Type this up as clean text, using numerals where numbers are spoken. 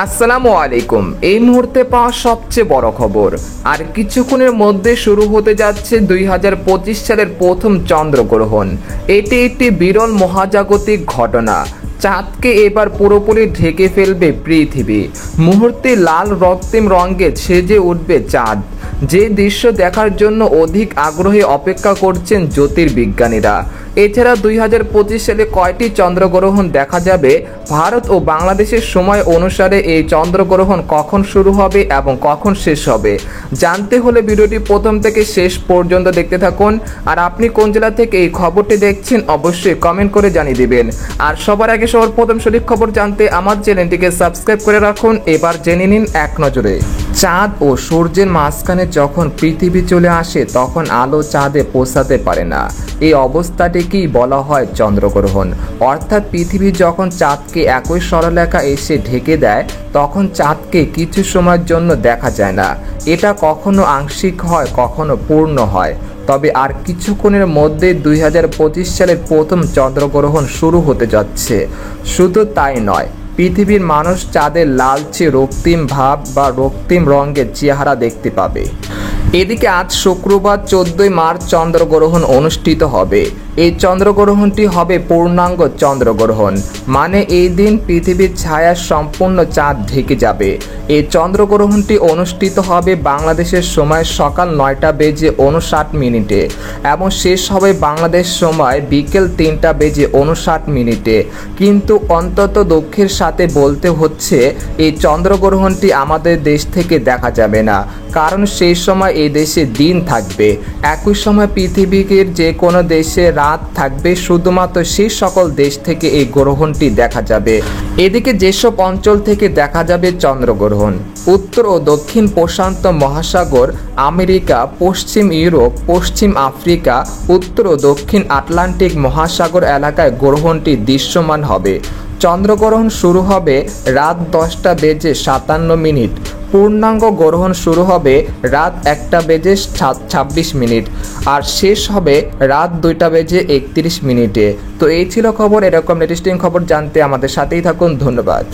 আসসালামু আলাইকুম। এই মুহূর্তে পাওয়া সবচেয়ে বড় খবর, আর কিছুক্ষণের মধ্যে শুরু হতে যাচ্ছে 2025 সালের প্রথম চন্দ্রগ্রহণ। এটি একটি বিরল মহাজাগতিক ঘটনা। চাঁদকে এবার পুরোপুরি ঢেকে ফেলবে পৃথিবী। মুহূর্তে লাল রক্তিম রঙে সেজে উঠবে চাঁদ। যে দৃশ্য দেখার জন্য অধিক আগ্রহে অপেক্ষা করছেন জ্যোতির্বিজ্ঞানীরা। এছাড়া 2025 সালে কয়টি চন্দ্রগ্রহণ দেখা যাবে, ভারত ও বাংলাদেশের সময় অনুসারে এই চন্দ্রগ্রহণ কখন শুরু হবে এবং কখন শেষ হবে, জানতে হলে ভিডিওটি প্রথম থেকে শেষ পর্যন্ত দেখতে থাকুন। আর আপনি কোন জেলা থেকে এই খবরটি দেখছেন অবশ্যই কমেন্ট করে জানিয়ে দিবেন। আর সবার আগে সবার প্রথম সঠিক খবর জানতে আমার চ্যানেলটিকে সাবস্ক্রাইব করে রাখুন। এবার জেনে নিন এক নজরে। চাঁদ ও সূর্যের মাঝখানে যখন পৃথিবী চলে আসে তখন আলো চাঁদে পৌঁছাতে পারে না। এই অবস্থাটিকেই বলা হয় চন্দ্রগ্রহণ। অর্থাৎ পৃথিবী যখন চাঁদকে একই সরলরেখা এসে ঢেকে দেয় তখন চাঁদকে কিছু সময়ের জন্য দেখা যায় না। এটা কখনো আংশিক হয়, কখনো পূর্ণ হয়। তবে আর কিছুক্ষণের মধ্যে 2025 সালের প্রথম চন্দ্রগ্রহণ শুরু হতে যাচ্ছে। শুধু তাই নয়, পৃথিবীর মানুষ চাঁদের লালচে রক্তিম ভাব বা রক্তিম রঙের চেহারা দেখতে পাবে। এদিকে আজ শুক্রবার 14 মার্চ চন্দ্রগ্রহণ অনুষ্ঠিত হবে। এই চন্দ্রগ্রহণটি হবে পূর্ণাঙ্গ চন্দ্রগ্রহণ, মানে এই দিন পৃথিবীর ছায়া সম্পূর্ণ চাঁদ ঢেকে যাবে। এই চন্দ্রগ্রহণটি অনুষ্ঠিত হবে বাংলাদেশের সময় সকাল 9:59 এবং শেষ হবে বাংলাদেশ সময় বিকেল 3:59। কিন্তু অন্তত দুঃখের সাথে বলতে হচ্ছে এই চন্দ্রগ্রহণটি আমাদের দেশ থেকে দেখা যাবে না, কারণ সেই সময় এই দেশে দিন থাকবে। একই সময় পৃথিবীর যে কোনো দেশে রাত থাকবে। শুধুমাত্র সেই সকল দেশ থেকে এই গ্রহণটি দেখা যাবে। এদিকে যেসব অঞ্চল থেকে দেখা যাবে চন্দ্রগ্রহণ: উত্তর ও দক্ষিণ প্রশান্ত মহাসাগর, আমেরিকা, পশ্চিম ইউরোপ, পশ্চিম আফ্রিকা, উত্তর ও দক্ষিণ আটলান্টিক মহাসাগর এলাকায় গ্রহণটি দৃশ্যমান হবে। চন্দ্রগ্রহণ শুরু হবে রাত 10:57। পূর্ণাঙ্গ গ্রহণ শুরু হবে রাত 1:26 আর শেষ হবে রাত 2:31। তো এই ছিল খবর। এরকম লেটেস্টিং খবর জানতে আমাদের সাথেই থাকুন। ধন্যবাদ।